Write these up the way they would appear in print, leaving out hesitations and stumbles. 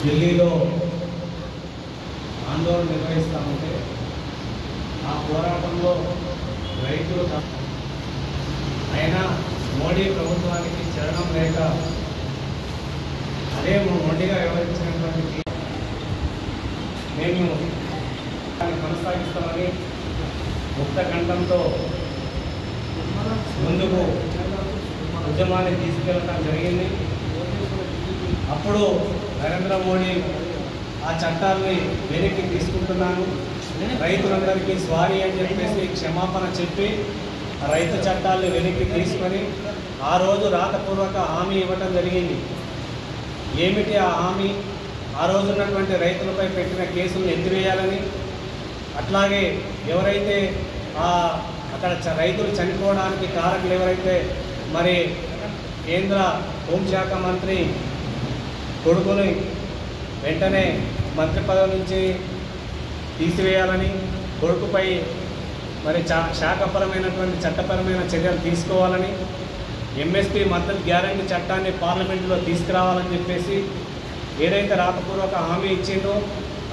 ఢిల్లీలో ఆందోళన నిర్వహిస్తూ ఉంటే ఆ పోరాటంలో రైతులు అయినా మోడీ ప్రభుత్వానికి చరణం లేక అదే మొండిగా వ్యవహరించినటువంటి మేము దాన్ని కొనసాగిస్తామని ముక్త కంఠంతో ముందుకు ఉద్యమాన్ని తీసుకెళ్ళడం జరిగింది. అప్పుడు నరేంద్ర మోడీ ఆ చట్టాలని వెనక్కి తీసుకుంటున్నాను, రైతులందరికీ సారీ అని చెప్పేసి క్షమాపణ చెప్పి రైతు చట్టాలను వెనక్కి తీసుకొని ఆ రోజు రాతపూర్వక హామీ ఇవ్వటం జరిగింది. ఏమిటి ఆ హామీ? ఆ రోజు ఉన్నటువంటి రైతులపై పెట్టిన కేసులను ఎత్తివేయాలని, అట్లాగే ఎవరైతే అక్కడ రైతులు చనిపోవడానికి కారకులు ఎవరైతే మరి కేంద్ర హోంశాఖ మంత్రి కొడుకుని వెంటనే మంత్రి పదవి నుంచి తీసివేయాలని, కొడుకుపై మరి శాఖపరమైనటువంటి చట్టపరమైన చర్యలు తీసుకోవాలని, ఎంఎస్పీ మద్దతు గ్యారంటీ చట్టాన్ని పార్లమెంటులో తీసుకురావాలని చెప్పేసి ఏదైతే రాతపూర్వక హామీ ఇచ్చిందో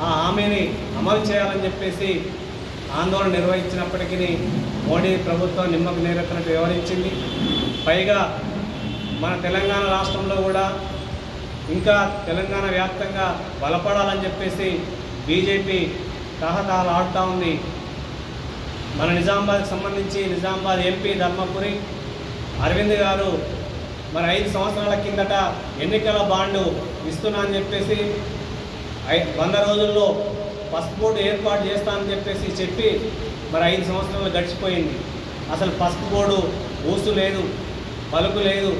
ఆ హామీని అమలు చేయాలని చెప్పేసి ఆందోళన నిర్వహించినప్పటికీ మోడీ ప్రభుత్వం నిమ్మకు నీరెత్తినట్టు వ్యవహరించింది. పైగా మన తెలంగాణ రాష్ట్రంలో కూడా ఇంకా తెలంగాణ వ్యాప్తంగా బలపడాలని చెప్పేసి బీజేపీ తహతహలు ఆడుతూ ఉంది. మన నిజామాబాద్కి సంబంధించి నిజామాబాద్ ఎంపీ ధర్మపురి అరవింద్ గారు మరి 5 సంవత్సరాల కిందట ఎన్నికల బాండు ఇస్తున్నా అని చెప్పేసి 100 రోజుల్లో పసుపు బోర్డు ఏర్పాటు చేస్తానని చెప్పి మరి 5 సంవత్సరాలు గడిచిపోయింది. అసలు పసుపు బోర్డు ఊసు లేదు, పలుకు లేదు,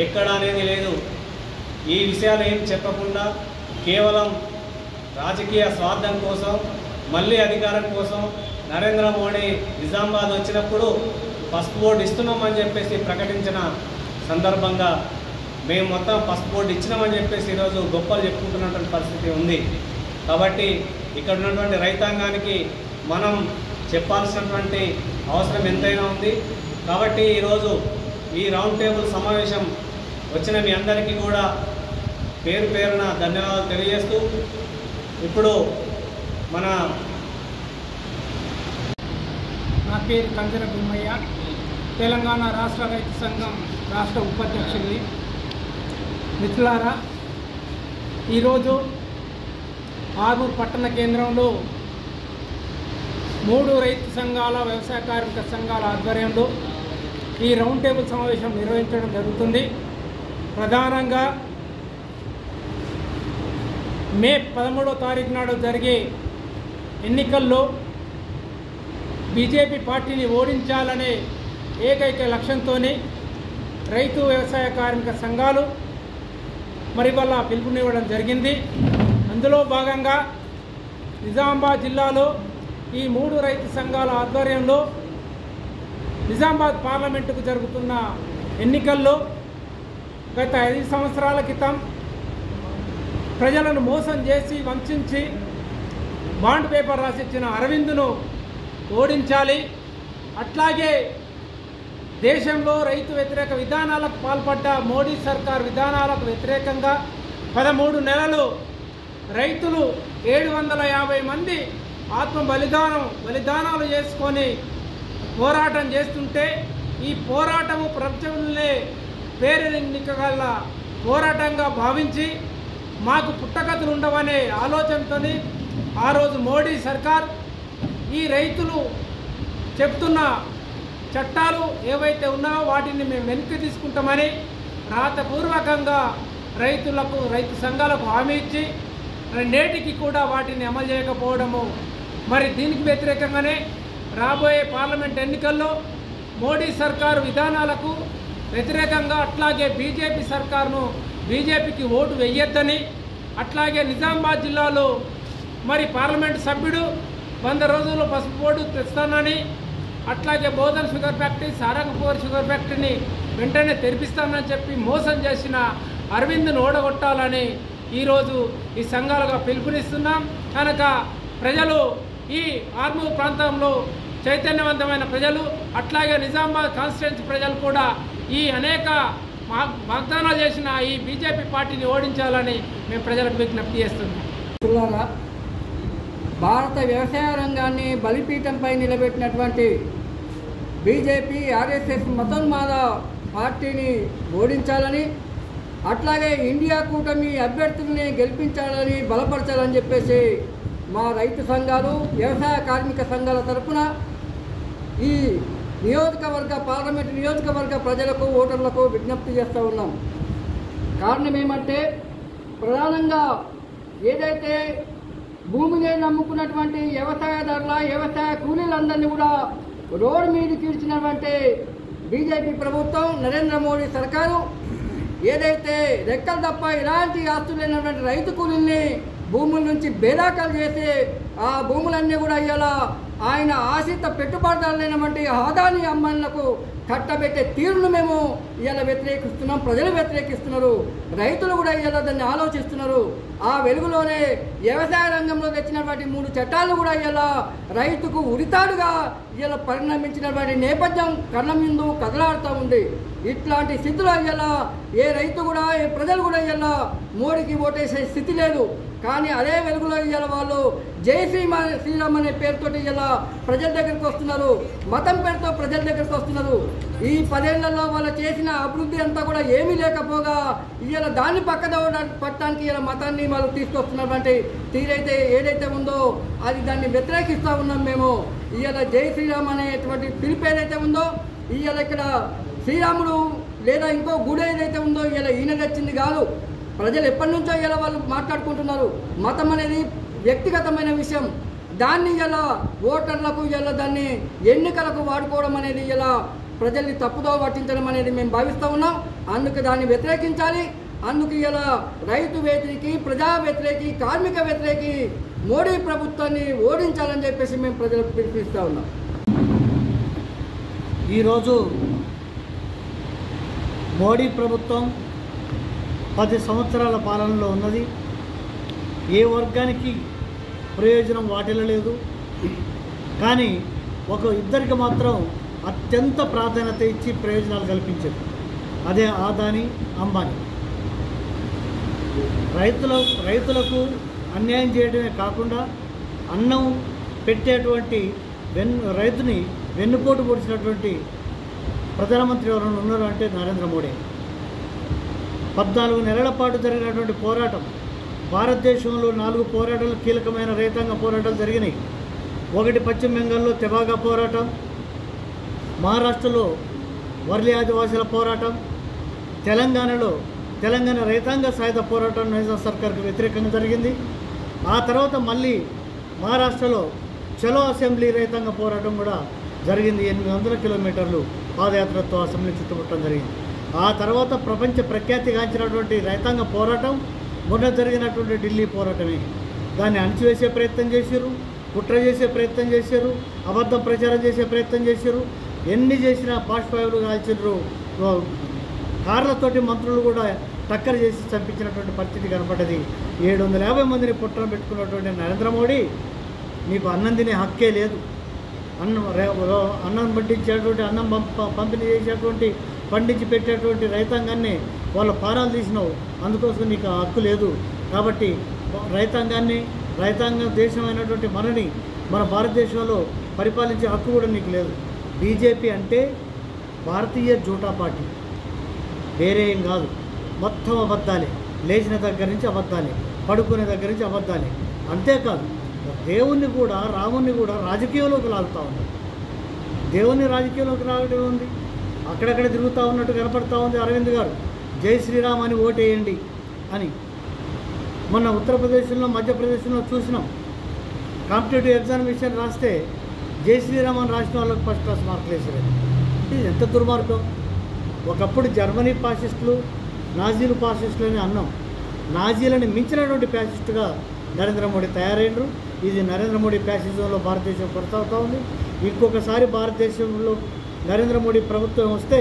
ఎక్కడ అనేది లేదు. ఈ విషయాలు ఏం చెప్పకుండా కేవలం రాజకీయ స్వార్థం కోసం, మళ్ళీ అధికారం కోసం నరేంద్ర మోడీ నిజామాబాద్ వచ్చినప్పుడు పసుపు బోర్డు ఇస్తున్నామని చెప్పేసి ప్రకటించిన సందర్భంగా మేము మొత్తం పసుపు బోర్డు ఇచ్చినామని చెప్పేసి ఈరోజు గొప్పలు చెప్పుకుంటున్నటువంటి పరిస్థితి ఉంది. కాబట్టి ఇక్కడ ఉన్నటువంటి రైతాంగానికి మనం చెప్పాల్సినటువంటి అవసరం ఎంతైనా ఉంది. కాబట్టి ఈరోజు ఈ రౌండ్ టేబుల్ సమావేశం వచ్చిన మీ అందరికీ కూడా పేరు పేరున ధన్యవాదాలు తెలియజేస్తూ ఇప్పుడు నా పేరు కంజర భూమయ్య, తెలంగాణ రాష్ట్ర రైతు సంఘం రాష్ట్ర ఉపాధ్యక్షుడిని. మిత్రులారా, ఈరోజు ఆర్మూర్ పట్టణ కేంద్రంలో 3 రైతు సంఘాల వ్యవసాయ కార్మిక సంఘాల ఆధ్వర్యంలో ఈ రౌండ్ టేబుల్ సమావేశం నిర్వహించడం జరుగుతుంది. ప్రధానంగా మే 13వ తారీఖు నాడు జరిగే ఎన్నికల్లో బీజేపీ పార్టీని ఓడించాలనే ఏకైక లక్ష్యంతోనే రైతు వ్యవసాయ కార్మిక సంఘాలు మరి వల్ల పిలుపునివ్వడం జరిగింది. అందులో భాగంగా నిజామాబాద్ జిల్లాలో ఈ 3 రైతు సంఘాల ఆధ్వర్యంలో నిజామాబాద్ పార్లమెంటుకు జరుగుతున్న ఎన్నికల్లో గత 5 సంవత్సరాల క్రితం ప్రజలను మోసం చేసి వంచి బాండ్ పేపర్ రాసిచ్చిన అరవింద్ను ఓడించాలి. అట్లాగే దేశంలో రైతు వ్యతిరేక విధానాలకు పాల్పడ్డ మోడీ సర్కార్ విధానాలకు వ్యతిరేకంగా 13 నెలలు రైతులు 750 మంది బలిదానాలు చేసుకొని పోరాటం చేస్తుంటే ఈ పోరాటము ప్రపంచంలో పేరెన్నికగల పోరాటంగా భావించి మాకు పుట్టగతులు ఉండవనే ఆలోచనతో ఆ రోజు మోడీ సర్కార్ ఈ రైతులు చెప్తున్న చట్టాలు ఏవైతే ఉన్నాయో వాటిని మేము వెనక్కి తీసుకుంటామని రాతపూర్వకంగా రైతు సంఘాలకు హామీ ఇచ్చి నేటికి కూడా వాటిని అమలు చేయకపోవడము, మరి దీనికి వ్యతిరేకంగానే రాబోయే పార్లమెంట్ ఎన్నికల్లో మోడీ సర్కారు విధానాలకు వ్యతిరేకంగా అట్లాగే బీజేపీకి ఓటు వెయ్యొద్దని, అట్లాగే నిజామాబాద్ జిల్లాలో మరి పార్లమెంట్ సభ్యుడు 100 రోజుల్లో పసుపు బోర్డు తెస్తానని, అట్లాగే Bodhan sugar factory, Sarangpur sugar ఫ్యాక్టరీని వెంటనే తెరిపిస్తానని చెప్పి మోసం చేసిన అరవింద్ను ఓడగొట్టాలని ఈరోజు ఈ సంఘాలుగా పిలుపునిస్తున్నాం. కనుక ప్రజలు ఈ ఆర్మూర్ ప్రాంతంలో చైతన్యవంతమైన ప్రజలు, అట్లాగే నిజామాబాద్ కాన్స్టిట్యుయెన్సీ ప్రజలు కూడా ఈ అనేక వాగ్దానాలు చేసిన ఈ బీజేపీ పార్టీని ఓడించాలని మేము ప్రజలకు విజ్ఞప్తి చేస్తున్నాం. భారత వ్యవసాయ రంగాన్ని బలిపీఠంపై నిలబెట్టినటువంటి బీజేపీ ఆర్ఎస్ఎస్ మతోన్మాద పార్టీని ఓడించాలని, అట్లాగే ఇండియా కూటమి అభ్యర్థుల్ని గెలిపించాలని, బలపరచాలని చెప్పేసి మా రైతు సంఘాలు, వ్యవసాయ కార్మిక సంఘాల తరఫున ఈ పార్లమెంటు నియోజకవర్గ ప్రజలకు, ఓటర్లకు విజ్ఞప్తి చేస్తూ ఉన్నాం. కారణం ఏమంటే, ప్రధానంగా ఏదైతే భూమిని నమ్ముకున్నటువంటి వ్యవసాయదారుల, వ్యవసాయ కూలీలందరినీ కూడా రోడ్డు మీదకి ఇచ్చినటువంటి బీజేపీ ప్రభుత్వం, నరేంద్ర మోడీ సర్కారు ఏదైతే రెక్కలు తప్ప ఇలాంటి ఆస్తులు లేనటువంటి రైతు కూలీల్ని భూముల నుంచి బేదాకాలు చేసి ఆ భూములన్నీ కూడా ఇవాళ ఆయన ఆశిత పెట్టుబడిదారులైనటువంటి ఆదాని అమ్మాయిలకు కట్టబెట్టే తీరును మేము ఇవాళ వ్యతిరేకిస్తున్నాం. ప్రజలు వ్యతిరేకిస్తున్నారు, రైతులు కూడా ఇవాళ దాన్ని ఆలోచిస్తున్నారు. ఆ వెలుగులోనే వ్యవసాయ రంగంలో తెచ్చినటువంటి 3 చట్టాలు కూడా ఇవాళ రైతుకు ఉరితాడుగా ఇవాళ పరిణమించినటువంటి నేపథ్యం కళ్ళ ముందు కదలాడుతూ ఉంది. ఇట్లాంటి స్థితిలో ఇవాళ ఏ రైతు కూడా, ఏ ప్రజలు కూడా ఇవాళ మోడీకి ఓటేసే స్థితి లేదు. కానీ అదే వెలుగులో ఇవాళ వాళ్ళు జై శ్రీరామ్ అనే పేరుతోటి ఇలా ప్రజల దగ్గరికి వస్తున్నారు, మతం పేరుతో ప్రజల దగ్గరికి వస్తున్నారు. ఈ 10 ఏళ్లలో వాళ్ళు చేసిన అభివృద్ధి అంతా కూడా ఏమీ లేకపోగా ఇవాళ దాన్ని పట్టడానికి ఇలా మతాన్ని వాళ్ళు తీసుకొస్తున్నటువంటి తీరైతే ఏదైతే ఉందో అది దాన్ని వ్యతిరేకిస్తూ ఉన్నాం మేము. ఇవాళ జై శ్రీరామ్ అనేటువంటి పిలుపు ఏదైతే ఉందో, ఇవాళ ఇక్కడ శ్రీరాముడు లేదా ఇంకో గుడి ఏదైతే ఉందో ఇవాళ ఈయన తెచ్చింది కాదు. ప్రజలు ఎప్పటి నుంచో ఇలా వాళ్ళు మాట్లాడుకుంటున్నారు. మతం అనేది వ్యక్తిగతమైన విషయం. దాన్ని ఇలా ఓటర్లకు ఇలా దాన్ని ఎన్నికలకు వాడుకోవడం అనేది ఇలా ప్రజల్ని తప్పుదో పట్టించడం అనేది మేము భావిస్తూ ఉన్నాం. అందుకు దాన్ని వ్యతిరేకించాలి. అందుకు ఇలా రైతు వ్యతిరేకి, ప్రజా వ్యతిరేకి, కార్మిక వ్యతిరేకి మోడీ ప్రభుత్వాన్ని ఓడించాలని చెప్పేసి మేము ప్రజలకు పిలిపిస్తూ ఉన్నాం. ఈరోజు మోడీ ప్రభుత్వం 10 సంవత్సరాల పాలనలో ఉన్నది. ఏ వర్గానికి ప్రయోజనం వాటిల్లలేదు. కానీ ఇద్దరికి మాత్రం అత్యంత ప్రాధాన్యత ఇచ్చి ప్రయోజనాలు కల్పించారు. అదే ఆదాని, అంబానీ. రైతులకు అన్యాయం చేయడమే కాకుండా అన్నం పెట్టేటువంటి రైతుని వెన్నుపోటు పొడిచినటువంటి ప్రధానమంత్రి ఎవరైనా ఉన్నారు అంటే నరేంద్ర మోడీ. 14 నెలల పాటు జరిగినటువంటి పోరాటం, భారతదేశంలో 4 పోరాటాలు, కీలకమైన రైతాంగ పోరాటాలు జరిగినాయి. ఒకటి పశ్చిమ బెంగాల్లో తెబాగా పోరాటం, మహారాష్ట్రలో వర్లి ఆదివాసుల పోరాటం, తెలంగాణ రైతాంగ సాయుధ పోరాటం నిజాం సర్కార్కు వ్యతిరేకంగా జరిగింది. ఆ తర్వాత మళ్ళీ మహారాష్ట్రలో చలో అసెంబ్లీ రైతాంగ పోరాటం కూడా జరిగింది. 800 కిలోమీటర్లు పాదయాత్రతో అసెంబ్లీ చుట్టుముట్టడం జరిగింది. ఆ తర్వాత ప్రపంచ ప్రఖ్యాతిగాంచినటువంటి రైతాంగ పోరాటం మొన్న జరిగినటువంటి ఢిల్లీ పోరాటమే. దాన్ని అణచివేసే ప్రయత్నం చేశారు, కుట్ర చేసే ప్రయత్నం చేశారు, అబద్ధం ప్రచారం చేసే ప్రయత్నం చేశారు. ఎన్ని చేసినా బాష్పాయులు కాల్చారు. కార్లతోటి మంత్రులు కూడా టక్కర్ చేసి చంపించినటువంటి పరిస్థితి కనపడ్డది. 750 మందిని పుట్టన పెట్టుకున్నటువంటి నరేంద్ర మోడీ, నీకు అన్నం తినే హక్కే లేదు. అన్నం పట్టించేటువంటి, అన్నం పంపిణీ చేసేటువంటి, పండించి పెట్టేటువంటి రైతాంగాన్ని వాళ్ళ పారాలు తీసినావు. అందుకోసం నీకు ఆ హక్కు లేదు. కాబట్టి రైతాంగ దేశమైనటువంటి మన భారతదేశంలో పరిపాలించే హక్కు కూడా నీకు లేదు. బీజేపీ అంటే భారతీయ జూటా పార్టీ, వేరే ఏం కాదు. మొత్తం అబద్ధాలే. లేచిన దగ్గర నుంచి అబద్ధాలే, పడుకునే దగ్గర నుంచి అబద్ధాలే. అంతేకాదు, దేవుణ్ణి కూడా, రాముణ్ణి కూడా రాజకీయంలోకి లాగుతూ ఉన్నారు. దేవుణ్ణి రాజకీయంలోకి రావడం ఉంది. అక్కడక్కడ తిరుగుతూ ఉన్నట్టు కనపడతా ఉంది. అరవింద్ గారు జై శ్రీరామ్ అని ఓటేయండి అని మొన్న ఉత్తరప్రదేశ్లో, మధ్యప్రదేశ్లో చూసినాం. కాంపిటేటివ్ ఎగ్జామినేషన్ రాస్తే జై శ్రీరామ్ అని రాసిన వాళ్ళకి ఫస్ట్ క్లాస్ మార్కులు వేసారు. ఇది ఎంత దుర్మార్గం. ఒకప్పుడు జర్మనీ ఫాసిస్టులు, నాజీలు ఫాసిస్టులు అని అన్నాం. నాజీలని మించినటువంటి ఫ్యాసిస్టుగా నరేంద్ర మోడీ తయారైనరు. ఇది నరేంద్ర మోడీ ఫ్యాసిజంలో భారతదేశం కొనసాగుతూ ఉంది. ఇంకొకసారి భారతదేశంలో నరేంద్ర మోడీ ప్రభుత్వం వస్తే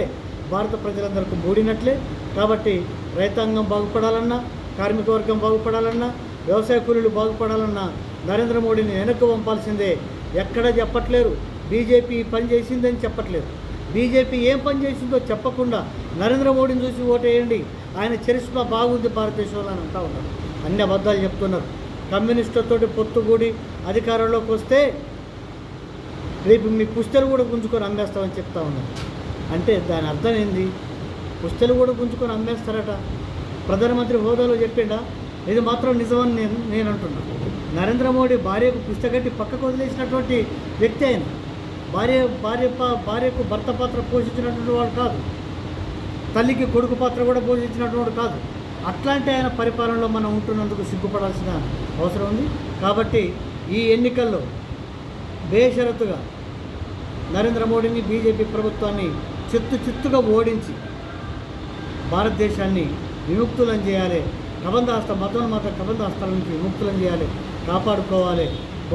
భారత ప్రజలందరికీ మూడినట్లే. కాబట్టి రైతాంగం బాగుపడాలన్నా, కార్మిక వర్గం బాగుపడాలన్నా, వ్యవసాయ కూలీలు బాగుపడాలన్నా నరేంద్ర మోడీని వెనక్కి పంపాల్సిందే. ఎక్కడ చెప్పట్లేరు బీజేపీ పని చేసిందని చెప్పట్లేదు. బీజేపీ ఏం పని చేసిందో చెప్పకుండా నరేంద్ర మోడీని చూసి ఓటేయండి, ఆయన చరిష్మా బాగుంది భారతదేశంలో అని అంటూ ఉన్నారు. అన్ని అబద్ధాలు చెప్తున్నారు. కమ్యూనిస్టులతోటి పొత్తుగూడి అధికారంలోకి వస్తే రేపు మీ పుస్తలు కూడా గుంజుకొని అమ్మేస్తామని చెప్తా ఉన్నారు. అంటే దాని అర్థం ఏంది? పుస్తలు కూడా గుంజుకొని అమ్మేస్తారట. ప్రధానమంత్రి హోదాలో చెప్పిండా? ఇది మాత్రం నిజమని నేను అంటున్నాను. నరేంద్ర మోడీ భార్యకు పుస్తకట్టి పక్కకు వదిలేసినటువంటి వ్యక్తి ఆయన. భార్యకు భర్త పాత్ర పోషించినటువంటి వాడు కాదు, తల్లికి కొడుకు పాత్ర కూడా పోషించినటువంటి కాదు. అట్లాంటి ఆయన పరిపాలనలో మనం ఉంటున్నందుకు సిగ్గుపడాల్సిన అవసరం ఉంది. కాబట్టి ఈ ఎన్నికల్లో బేషరతుగా నరేంద్ర మోడీని, బీజేపీ ప్రభుత్వాన్ని చిత్తుగా ఓడించి భారతదేశాన్ని విముక్తులను చేయాలి. మతోన్మత కబంధాస్తాల నుంచి విముక్తులను చేయాలి, కాపాడుకోవాలి.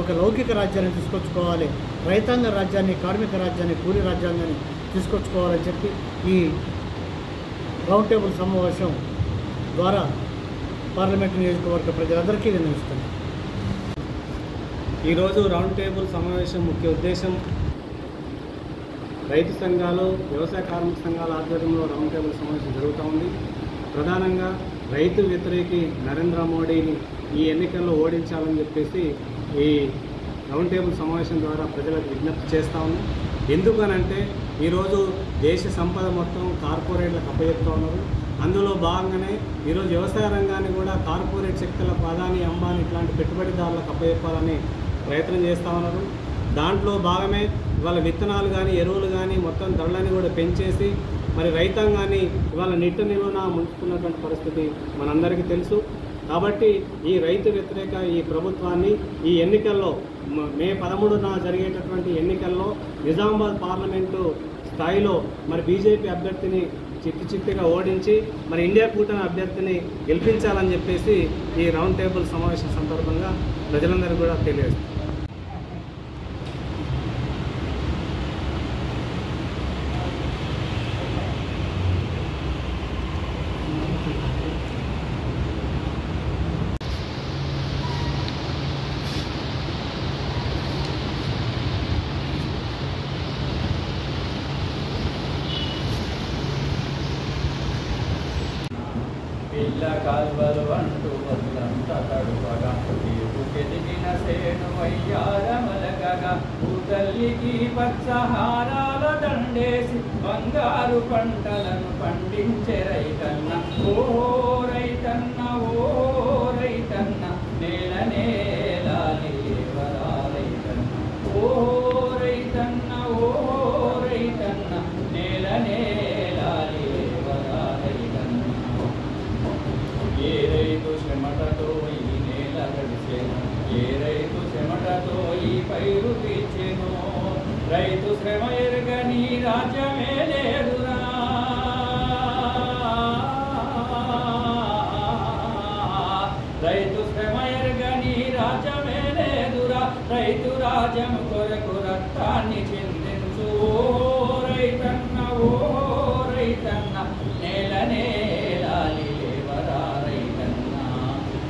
ఒక లౌకిక రాజ్యాన్ని తీసుకొచ్చుకోవాలి, రైతాంగ రాజ్యాన్ని, కార్మిక రాజ్యాన్ని, కూలీ రాజ్యాంగాన్ని తీసుకొచ్చుకోవాలని చెప్పి ఈ రౌండ్ టేబుల్ సమావేశం ద్వారా పార్లమెంటు నియోజకవర్గ ప్రజలందరికీ విన్నవిస్తున్నాను. ఈరోజు రౌండ్ టేబుల్ సమావేశం ముఖ్య ఉద్దేశం రైతు సంఘాలు, వ్యవసాయ కార్మిక సంఘాల ఆధ్వర్యంలో రౌండ్ టేబుల్ సమావేశం జరుగుతూ ఉంది. ప్రధానంగా రైతు వ్యతిరేకి నరేంద్ర మోడీని ఈ ఎన్నికల్లో ఓడించాలని చెప్పేసి ఈ రౌండ్ టేబుల్ సమావేశం ద్వారా ప్రజలకు విజ్ఞప్తి చేస్తూ ఉన్నాం. ఎందుకనంటే ఈరోజు దేశ సంపద మొత్తం కార్పొరేట్లకు అప్పచెప్తూ ఉన్నారు. అందులో భాగంగానే ఈరోజు వ్యవసాయ రంగాన్ని కూడా కార్పొరేట్ శక్తులకు, అదాని, అంబానీ ఇట్లాంటి పెట్టుబడిదారులకు అప్పచెప్పాలని ప్రయత్నం చేస్తూ ఉన్నారు. దాంట్లో భాగమే ఇవాళ విత్తనాలు కానీ, ఎరువులు కానీ మొత్తం ధరలని కూడా పెంచేసి మరి రైతాంగాన్ని ఇవాళ నిట్ట నిలువున ముంచుతున్నటువంటి పరిస్థితి మనందరికీ తెలుసు. కాబట్టి ఈ రైతు వ్యతిరేక ఈ ప్రభుత్వాన్ని ఈ ఎన్నికల్లో మే 13న జరిగేటటువంటి ఎన్నికల్లో నిజామాబాద్ పార్లమెంటు స్థాయిలో మరి బీజేపీ అభ్యర్థిని చిత్తుగా ఓడించి మరి ఇండియా కూటమి అభ్యర్థిని గెలిపించాలని చెప్పేసి ఈ రౌండ్ టేబుల్ సమావేశం సందర్భంగా ప్రజలందరూ కూడా తెలియజేస్తారు. పిల్ల కాల్వలు అంటూ వల్లంత తడుపగా ఎదిగిన సేను వయ్యారమలకగా భూతల్లికి పచ్చహారాల దండేసి బంగారు పంటలను పండించే రైతన్న, ఓ రైతన్న, ఓ రైతన్న, నేల నేలాలి లేవరా రైతన్న, ఓ రైతన్న, ఓ రైతన్న, నేల నేలాలి లేవరా రైతన్న. ఏ రైతు శ్రమటతో ఈ నేల గడిచెను, ఏ రైతు శ్రమటతో ఈ పైరు తీర్చెను, రైతు శ్రమ ఎరగని రాజ్యమే లేదురా, రైతు శ్రమ ఎరగని రాజ్యమే లేదురా, రైతు రాజ్యం కొరకు రక్తాన్ని చిందించు, ఓ రైతన్న, ఓ రైతన్న, నేల నేలాలి లేవరా రైతన్న.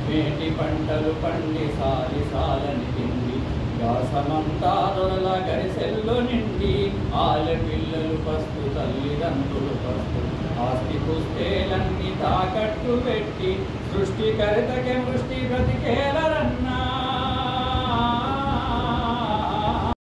మేటి పంటలు పండి సాలి సాలని తిండి, గాసమంతా దొరల గరిసెల్లో నిండి, ఆలపిల్లలు పస్తు, తల్లిదండ్రులు పస్తు, ఆస్తి పుస్తేలన్నీ తాకట్టు పెట్టి సృష్టికర్తకే మృష్టి